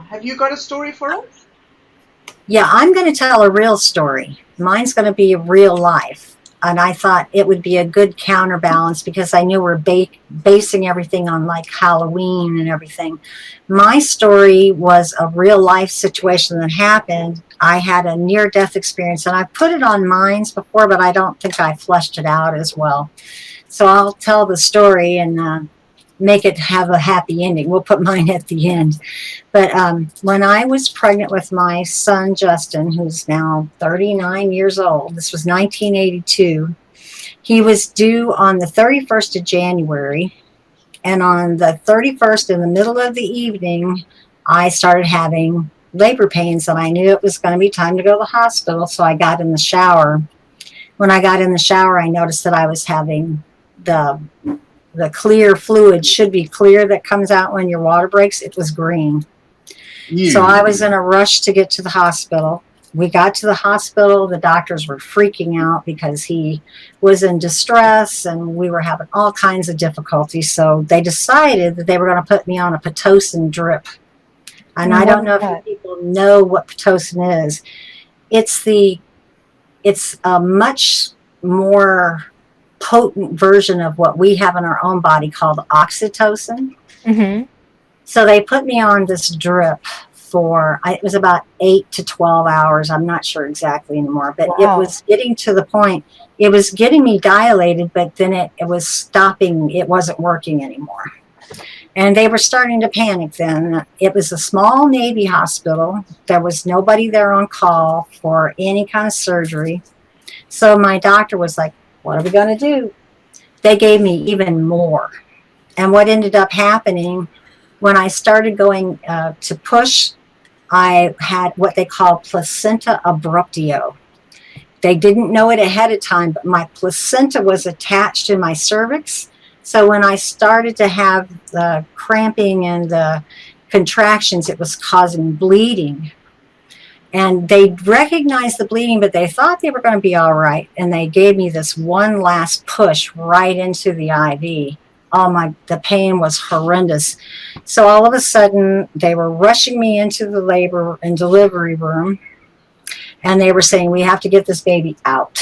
Have you got a story for us? Yeah, I'm going to tell a real story. Mine's going to be real life. And I thought it would be a good counterbalance because I knew we're basing everything on like Halloween and everything. My story was a real life situation that happened. I had a near-death experience, and I put it on Minds before, but I don't think I fleshed it out as well. So I'll tell the story and make it have a happy ending. We'll put mine at the end. But when I was pregnant with my son, Justin, who's now 39 years old, this was 1982, he was due on the 31st of January. And on the 31st, in the middle of the evening, I started having labor pains, and I knew it was going to be time to go to the hospital. So I got in the shower. When I got in the shower, I noticed that I was having the clear fluid, should be clear, that comes out when your water breaks. It was green. So I was in a rush to get to the hospital. We got to the hospital. The doctors were freaking out because he was in distress and we were having all kinds of difficulties. So they decided that they were going to put me on a Pitocin drip. And I don't know if people know what Pitocin is. It's a much more potent version of what we have in our own body called oxytocin. Mm-hmm. So they put me on this drip for, it was about 8 to 12 hours. I'm not sure exactly anymore, but It was getting to the point, it was getting me dilated, but then it was stopping. It wasn't working anymore. And they were starting to panic then. It was a small Navy hospital. There was nobody there on call for any kind of surgery. So my doctor was like, what are we going to do? They gave me even more. And what ended up happening, when I started going to push, I had what they call placenta abruptio. They didn't know it ahead of time, but my placenta was attached to my cervix. So when I started to have the cramping and the contractions, it was causing bleeding. And they recognized the bleeding, but they thought they were going to be all right. And they gave me this one last push right into the IV. The pain was horrendous. So all of a sudden, they were rushing me into the labor and delivery room. And they were saying, we have to get this baby out.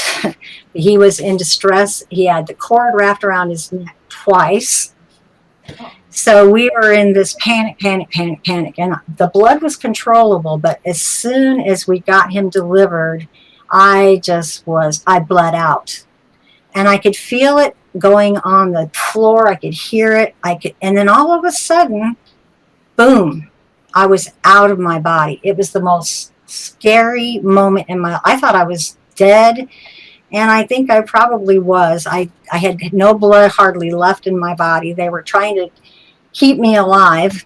He was in distress. He had the cord wrapped around his neck twice. So we were in this panic. And the blood was controllable. But as soon as we got him delivered, I bled out. And I could feel it going on the floor. I could hear it. And then all of a sudden, boom, I was out of my body. It was the most scary moment in my life. I thought I was dead. And I think I probably was. I had no blood hardly left in my body. They were trying to keep me alive.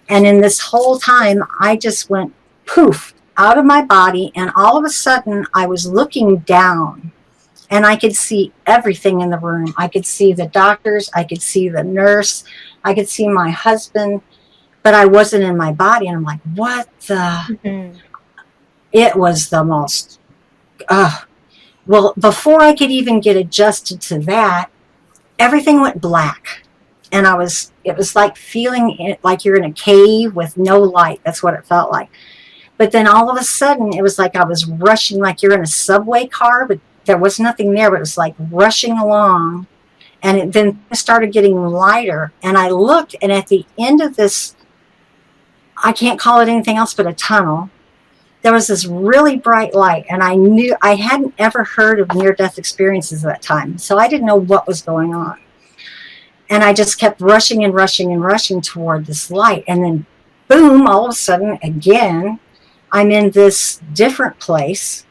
And in this whole time, I just went poof out of my body. And all of a sudden, I was looking down. And I could see everything in the room. I could see the doctors. I could see the nurse. I could see my husband. But I wasn't in my body. And I'm like, what the? Mm-hmm. It was the most... Well, before I could even get adjusted to that, everything went black. And it was like feeling it, like you're in a cave with no light. That's what it felt like. But then all of a sudden, it was like I was rushing, like you're in a subway car, but there was nothing there, but it was like rushing along. And then it started getting lighter. And I looked, and at the end of this, I can't call it anything else but a tunnel, there was this really bright light. And I knew I hadn't ever heard of near-death experiences at that time. So I didn't know what was going on. And I just kept rushing and rushing and rushing toward this light. And then, boom, all of a sudden, again, I'm in this different place.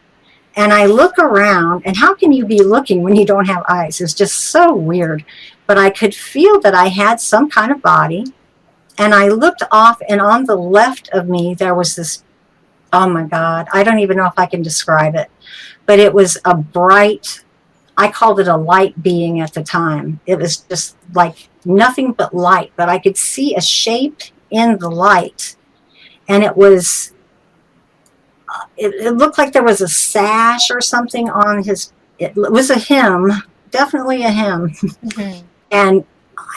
And I look around, and how can you be looking when you don't have eyes? It's just so weird. But I could feel that I had some kind of body. And I looked off, and on the left of me, there was this, oh my God, I don't even know if I can describe it. But it was a bright, I called it a light being at the time. It was just like nothing but light. But I could see a shape in the light. And it was... It looked like there was a sash or something on his, it was a him, definitely a him. Mm-hmm. And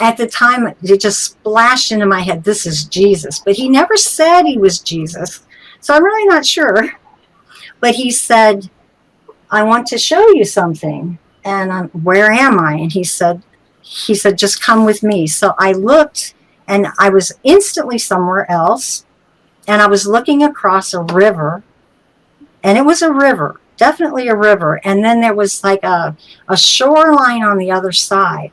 at the time, it just splashed into my head, this is Jesus. But he never said he was Jesus. So I'm really not sure. But he said, I want to show you something. And where am I? And he said, just come with me. So I looked, and I was instantly somewhere else. And I was looking across a river. And it was a river, definitely a river. And then there was like a shoreline on the other side.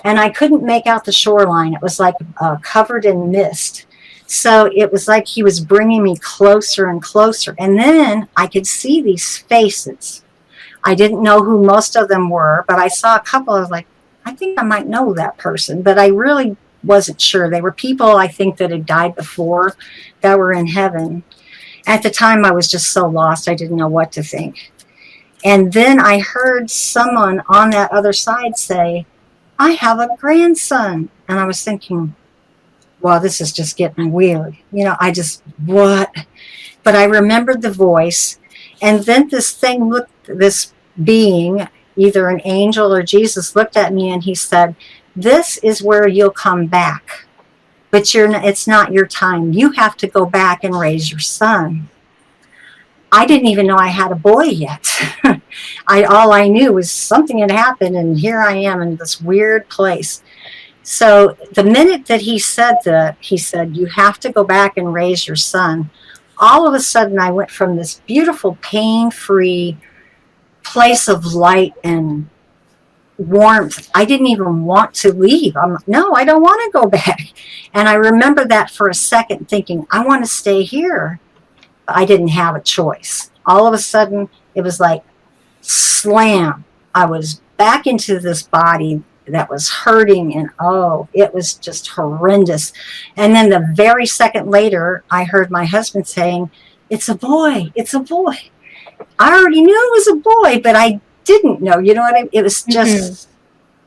And I couldn't make out the shoreline. It was like covered in mist. So it was like he was bringing me closer and closer. And then I could see these faces. I didn't know who most of them were, but I saw a couple. I was like, I think I might know that person. But I really wasn't sure. They were people, I think, that had died before that were in heaven. At the time, I was just so lost, I didn't know what to think. And then I heard someone on that other side say, I have a grandson. And I was thinking, well, this is just getting weird. You know, what? But I remembered the voice. And then this being, either an angel or Jesus, looked at me and he said, this is where you'll come back. But it's not your time. You have to go back and raise your son. I didn't even know I had a boy yet. All I knew was something had happened, and here I am in this weird place. So the minute that he said that, he said, you have to go back and raise your son. All of a sudden, I went from this beautiful, pain-free place of light and warmth. I didn't even want to leave. No, I don't want to go back. And I remember that for a second, thinking, I want to stay here. I didn't have a choice. All of a sudden, it was like slam. I was back into this body that was hurting, and it was just horrendous. And then the very second later, I heard my husband saying, it's a boy, it's a boy. I already knew it was a boy, but I didn't know, you know what I mean? It was just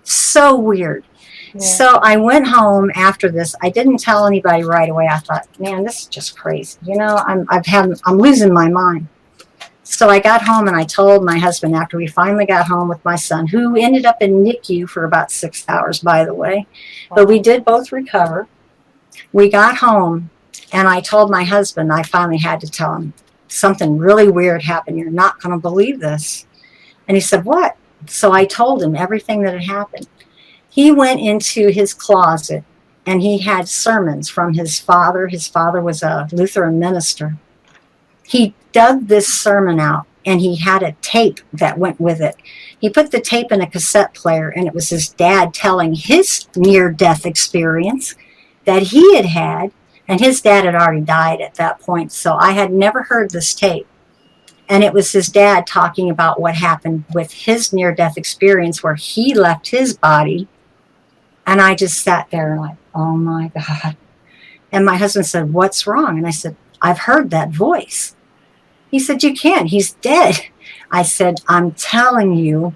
so weird. Yeah. So I went home after this. I didn't tell anybody right away. I thought, man, this is just crazy. You know, I'm losing my mind. So I got home and I told my husband after we finally got home with my son, who ended up in NICU for about 6 hours, by the way. Wow. But we did both recover. We got home and I told my husband, I finally had to tell him, something really weird happened. You're not going to believe this. And he said, what? So I told him everything that had happened. He went into his closet and he had sermons from his father. His father was a Lutheran minister. He dug this sermon out and he had a tape that went with it. He put the tape in a cassette player, and it was his dad telling his near-death experience that he had had, and his dad had already died at that point, so I had never heard this tape. And it was his dad talking about what happened with his near-death experience where he left his body. And I just sat there like, oh my God. And my husband said, what's wrong? And I said, I've heard that voice. He said, you can't, he's dead. I said, I'm telling you,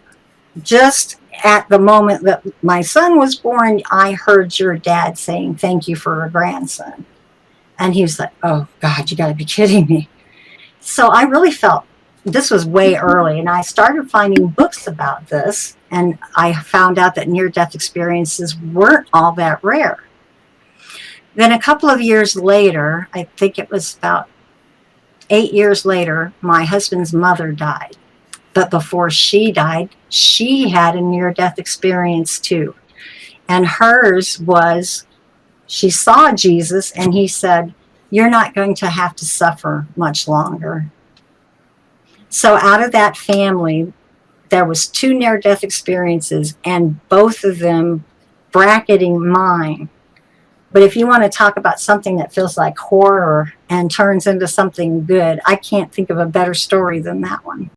just at the moment that my son was born, I heard your dad saying, thank you for a grandson. And he was like, oh God, you gotta be kidding me. So I really felt this was way early, and I started finding books about this, and I found out that near-death experiences weren't all that rare. Then a couple of years later, I think it was about 8 years later, my husband's mother died. But before she died, she had a near-death experience too. And hers was, she saw Jesus, and he said, you're not going to have to suffer much longer. So out of that family, there was 2 near-death experiences, and both of them bracketing mine. But if you want to talk about something that feels like horror and turns into something good, I can't think of a better story than that one.